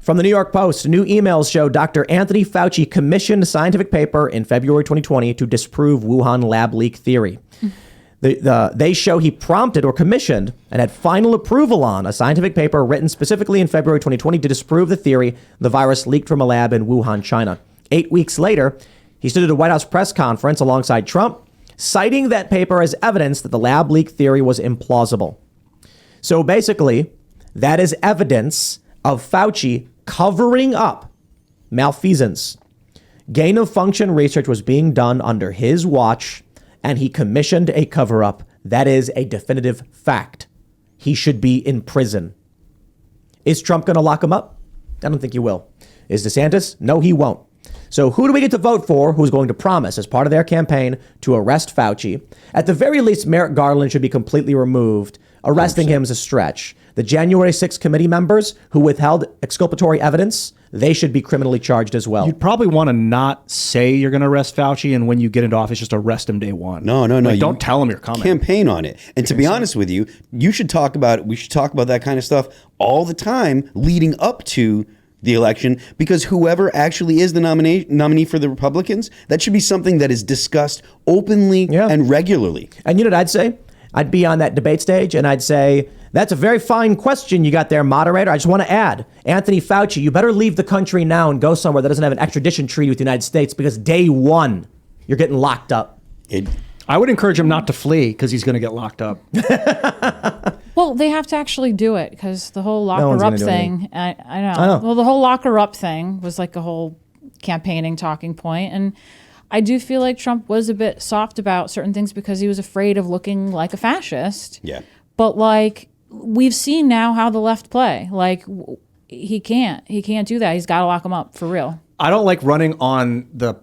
From the New York Post, new emails show Dr. Anthony Fauci commissioned a scientific paper in February 2020 to disprove Wuhan lab leak theory. They show he prompted or commissioned and had final approval on a scientific paper written specifically in February 2020 to disprove the theory the virus leaked from a lab in Wuhan, China. 8 weeks later, he stood at a White House press conference alongside Trump, citing that paper as evidence that the lab leak theory was implausible. So basically, that is evidence of Fauci covering up malfeasance. Gain of function research was being done under his watch, and he commissioned a cover up. That is a definitive fact. He should be in prison. Is Trump going to lock him up? I don't think he will. Is DeSantis? No, he won't. So who do we get to vote for who's going to promise as part of their campaign to arrest Fauci? At the very least, Merrick Garland should be completely removed. Arresting 100%. Him is a stretch. The January 6th committee members who withheld exculpatory evidence, they should be criminally charged as well. You'd probably want to not say you're going to arrest Fauci, and when you get into office, just arrest him day one. No. Don't tell him you're coming. Campaign on it. And to be honest with you, we should talk about that kind of stuff all the time leading up to the election, because whoever actually is the nominee for the Republicans, that should be something that is discussed openly and regularly. And you know what I'd say? I'd be on that debate stage and I'd say, that's a very fine question you got there, moderator. I just want to add, Anthony Fauci, you better leave the country now and go somewhere that doesn't have an extradition treaty with the United States, because day one, you're getting locked up. I would encourage him not to flee, because he's going to get locked up. Well, they have to actually do it, because the whole lock her up thing, I know. Well, the whole lock her up thing was like a whole campaigning talking point. And I do feel like Trump was a bit soft about certain things because he was afraid of looking like a fascist. Yeah. But like, we've seen now how the left play. Like, he can't do that. He's got to lock him up for real. I don't like running on the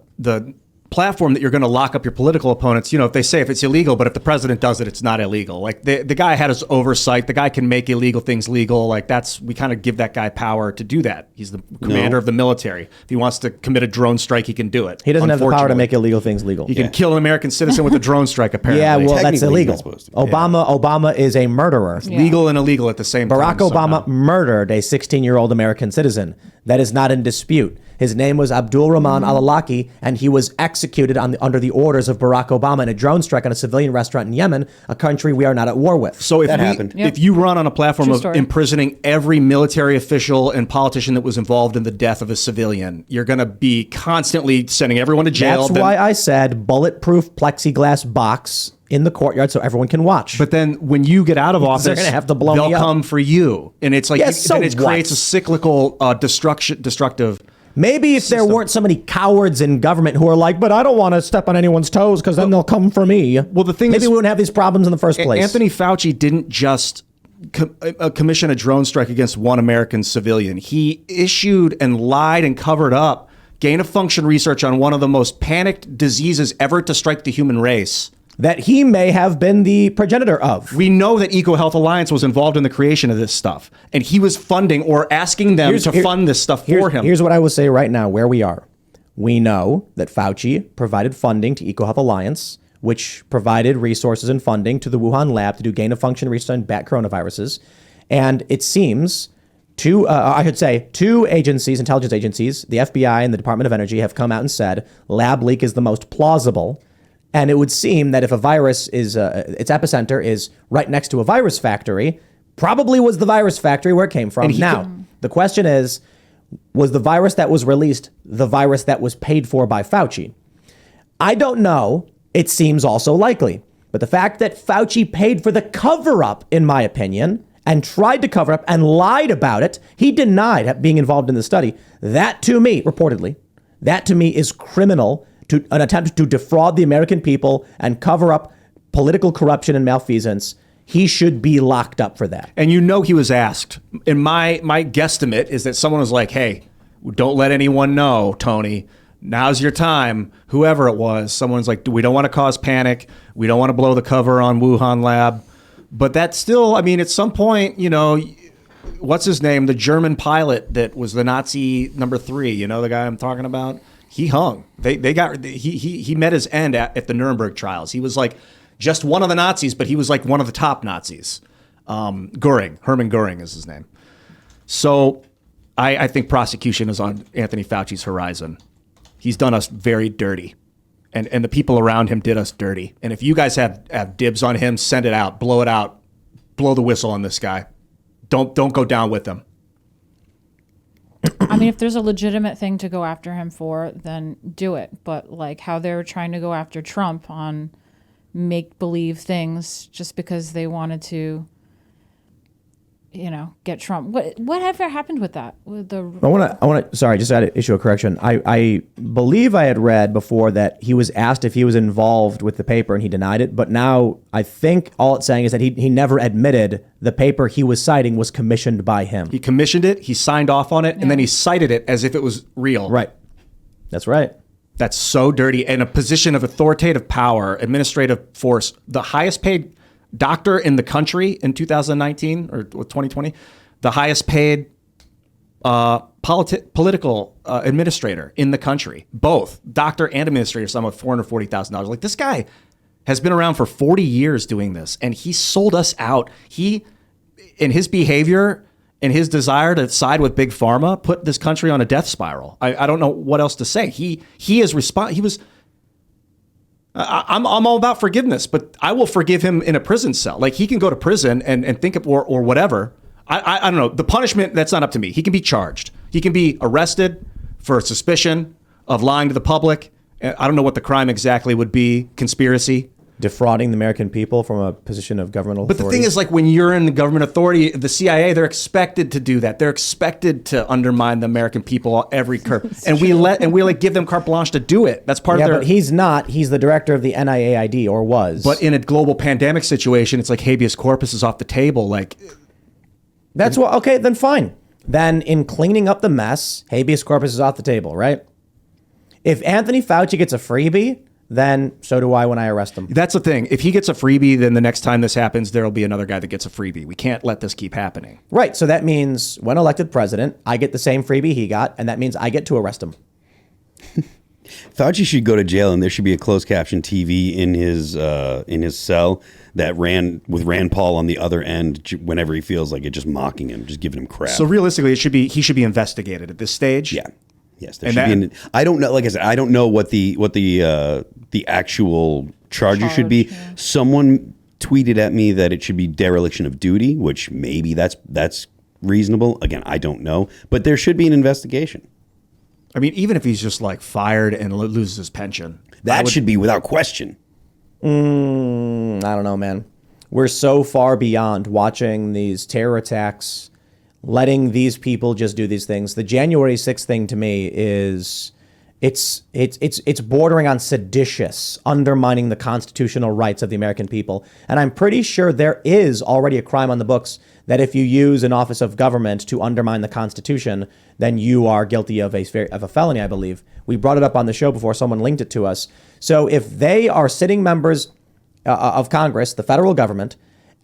platform that you're going to lock up your political opponents. You know, if they say if it's illegal, but if the president does it, it's not illegal. Like the guy had his oversight. The guy can make illegal things legal. Like we kind of give that guy power to do that. He's the commander of the military. If he wants to commit a drone strike, he can do it. He doesn't have the power to make illegal things legal. He can kill an American citizen with a drone strike, apparently. Yeah, well, that's illegal. Obama is a murderer. It's legal and illegal at the same time. Barack Obama murdered a 16-year-old American citizen. That is not in dispute. His name was Abdul Rahman al-Awlaki, and he was executed under the orders of Barack Obama in a drone strike on a civilian restaurant in Yemen, a country we are not at war with. So if you run on a platform of imprisoning every military official and politician that was involved in the death of a civilian, you're going to be constantly sending everyone to jail. That's why I said bulletproof plexiglass box in the courtyard so everyone can watch. But then when you get out of office, they're going to have to blow they'll me up. come for you. And it's like, then it creates a cyclical destructive. Maybe if there weren't so many cowards in government who are like, but I don't want to step on anyone's toes because then they'll come for me. Well, the thing maybe is, we wouldn't have these problems in the first place. Anthony Fauci didn't just commission a drone strike against one American civilian. He issued and lied and covered up gain of function research on one of the most panicked diseases ever to strike the human race. That he may have been the progenitor of. We know that EcoHealth Alliance was involved in the creation of this stuff, and he was funding or asking them to fund this stuff for him. Here's what I will say right now, where we are. We know that Fauci provided funding to EcoHealth Alliance, which provided resources and funding to the Wuhan lab to do gain-of-function research on bat coronaviruses. And it seems two agencies, intelligence agencies, the FBI and the Department of Energy, have come out and said lab leak is the most plausible. And it would seem that if a virus is, its epicenter is right next to a virus factory, probably was the virus factory where it came from. Now, the question is, was the virus that was released the virus that was paid for by Fauci? I don't know. It seems also likely. But the fact that Fauci paid for the cover-up, in my opinion, and tried to cover up and lied about it, he denied being involved in the study. That to me, reportedly, that to me is criminal. To an attempt to defraud the American people and cover up political corruption and malfeasance. He should be locked up for that. And you know he was asked. And my guesstimate is that someone was like, hey, don't let anyone know, Tony. Now's your time. Whoever it was, someone's like, we don't want to cause panic. We don't want to blow the cover on Wuhan lab. But that's still, I mean, at some point, you know, what's his name? The German pilot that was the Nazi number 3, you know, the guy I'm talking about? He hung. He met his end at the Nuremberg trials. He was like just one of the Nazis, but he was like one of the top Nazis. Hermann Goering is his name. So I think prosecution is on Anthony Fauci's horizon. He's done us very dirty. And the people around him did us dirty. And if you guys have dibs on him, send it out, blow it out, blow the whistle on this guy. Don't go down with him. I mean, if there's a legitimate thing to go after him for, then do it. But like how they were trying to go after Trump on make-believe things just because they wanted to, get Trump. Whatever happened with that? With the I want to. Sorry, just to issue a correction. I believe I had read before that he was asked if he was involved with the paper and he denied it. But now I think all it's saying is that he never admitted the paper he was citing was commissioned by him. He commissioned it. He signed off on it, and then he cited it as if it was real. Right. That's right. That's so dirty. In a position of authoritative power, administrative force, the highest paid doctor in the country in 2019 or 2020, the highest paid political administrator in the country, both doctor and administrator, some with $440,000. Like, this guy has been around for 40 years doing this, and he sold us out. He, in his behavior and his desire to side with big pharma, put this country on a death spiral. I don't know what else to say. He was. I'm all about forgiveness, but I will forgive him in a prison cell. Like, he can go to prison and think of, or whatever. I don't know. The punishment, that's not up to me. He can be charged. He can be arrested for suspicion of lying to the public. I don't know what the crime exactly would be. Conspiracy. Defrauding the American people from a position of governmental authority. But the thing is, like, when you're in the government authority, the CIA, they're expected to do that. They're expected to undermine the American people every curve. And we give them carte blanche to do it. That's part of their... but he's not. He's the director of the NIAID, or was. But in a global pandemic situation, it's like habeas corpus is off the table. Like, that's what. Okay, then fine. Then in cleaning up the mess, habeas corpus is off the table, right? If Anthony Fauci gets a freebie, then so do I when I arrest him. That's the thing. If he gets a freebie, then the next time this happens, there'll be another guy that gets a freebie. We can't let this keep happening. Right. So that means when elected president, I get the same freebie he got, and that means I get to arrest him. Fauci should go to jail, and there should be a closed caption TV in his cell that ran with Rand Paul on the other end whenever he feels like it, just mocking him, just giving him crap. So realistically, he should be investigated at this stage. Yeah. Yes, there should be. I don't know. Like I said, I don't know what the actual charges should be. Yeah. Someone tweeted at me that it should be dereliction of duty, which maybe that's reasonable. Again, I don't know, but there should be an investigation. I mean, even if he's just like fired and loses his pension, that should be without question. I don't know, man. We're so far beyond watching these terror attacks, letting these people just do these things. The January 6th thing to me is it's bordering on seditious, undermining the constitutional rights of the American people. And I'm pretty sure there is already a crime on the books that if you use an office of government to undermine the Constitution, then you are guilty of a felony, I believe. We brought it up on the show before, someone linked it to us. So if they are sitting members of Congress, the federal government,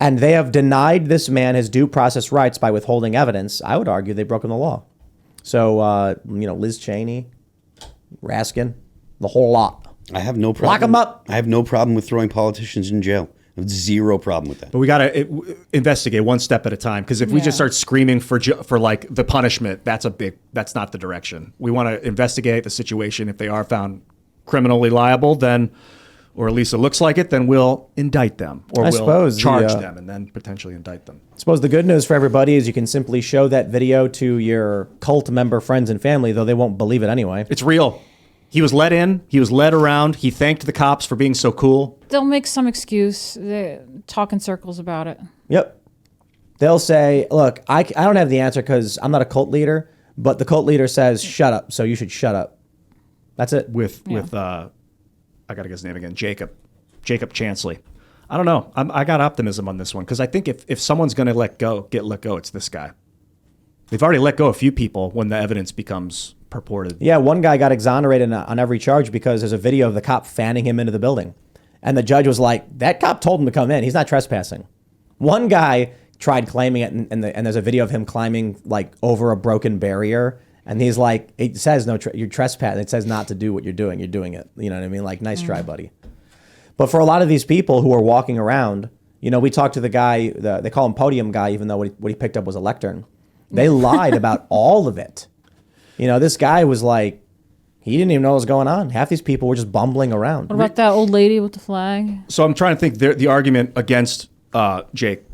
and they have denied this man his due process rights by withholding evidence, I would argue they've broken the law. So, Liz Cheney, Raskin, the whole lot. I have no problem. Lock them up. I have no problem with throwing politicians in jail. I have zero problem with that. But we got to investigate one step at a time, because if we just start screaming for like the punishment, that's not the direction. We want to investigate the situation. If they are found criminally liable, then, or at least it looks like it, then we'll indict them, or we'll charge them and then potentially indict them. I suppose the good news for everybody is you can simply show that video to your cult member friends and family, though they won't believe it anyway. It's real. He was let in. He was led around. He thanked the cops for being so cool. They'll make some excuse. They talk in circles about it. Yep. They'll say, look, I don't have the answer because I'm not a cult leader, but the cult leader says, shut up, so you should shut up. That's it. With I got to get his name again, Jacob Chansley. I don't know. I got optimism on this one, because I think if someone's going to get let go, it's this guy. They've already let go a few people when the evidence becomes purported. Yeah, one guy got exonerated on every charge because there's a video of the cop fanning him into the building. And the judge was like, that cop told him to come in. He's not trespassing. One guy tried claiming it, and there's a video of him climbing like over a broken barrier. And he's like, it says no, you're trespassing. It says not to do what you're doing. You're doing it. You know what I mean? Like, nice try, buddy. But for a lot of these people who are walking around, we talked to the guy, they call him Podium Guy, even though what he picked up was a lectern. They lied about all of it. You know, this guy was like, he didn't even know what was going on. Half these people were just bumbling around. What about that old lady with the flag? So I'm trying to think. The argument against Jake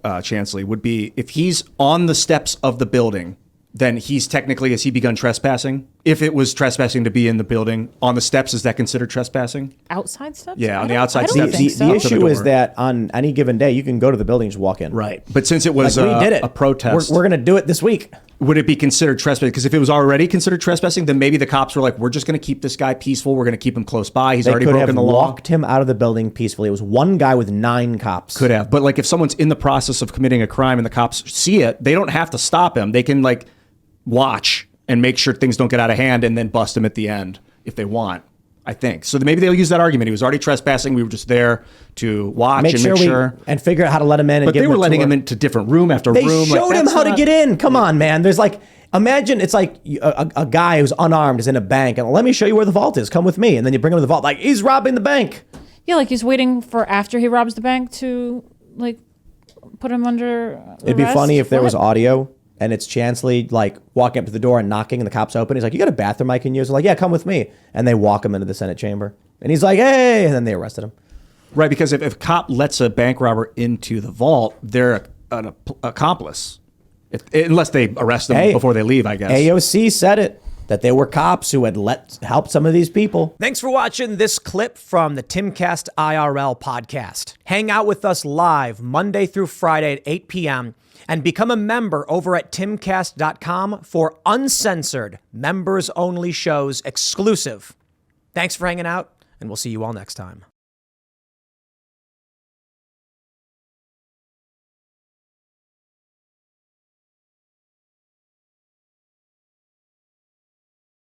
Chansley would be if he's on the steps of the building, then has he begun trespassing? If it was trespassing to be in the building on the steps, is that considered trespassing? Outside steps? Yeah, on the outside steps. The issue is that on any given day, you can go to the building and just walk in. Right. But since it was we did it. a protest. We're going to do it this week. Would it be considered trespassing? Because if it was already considered trespassing, then maybe the cops were like, we're just going to keep this guy peaceful. We're going to keep him close by. He's already broken the law. They could have walked him out of the building peacefully. It was one guy with 9 cops. Could have. But like if someone's in the process of committing a crime and the cops see it, they don't have to stop him. They can like watch and make sure things don't get out of hand and then bust him at the end if they want, I think. So maybe they'll use that argument. He was already trespassing. We were just there to watch and figure out how to let him in. But they were letting him into different room after room. They showed him how to get in. Come on, man. There's like, imagine it's like a guy who's unarmed is in a bank and let me show you where the vault is. Come with me. And then you bring him to the vault like he's robbing the bank. Yeah, like he's waiting for after he robs the bank to like put him under arrest. It'd be funny if there was audio. And it's Chansley like walking up to the door and knocking, and the cops open. He's like, "You got a bathroom I can use?" I'm like, "Yeah, come with me." And they walk him into the Senate chamber, and he's like, "Hey!" And then they arrested him. Right, because if a cop lets a bank robber into the vault, they're an accomplice, unless they arrest them before they leave. I guess AOC said it that they were cops who had helped some of these people. Thanks for watching this clip from the Timcast IRL podcast. Hang out with us live Monday through Friday at 8 p.m. and become a member over at timcast.com for uncensored, members-only shows exclusive. Thanks for hanging out, and we'll see you all next time.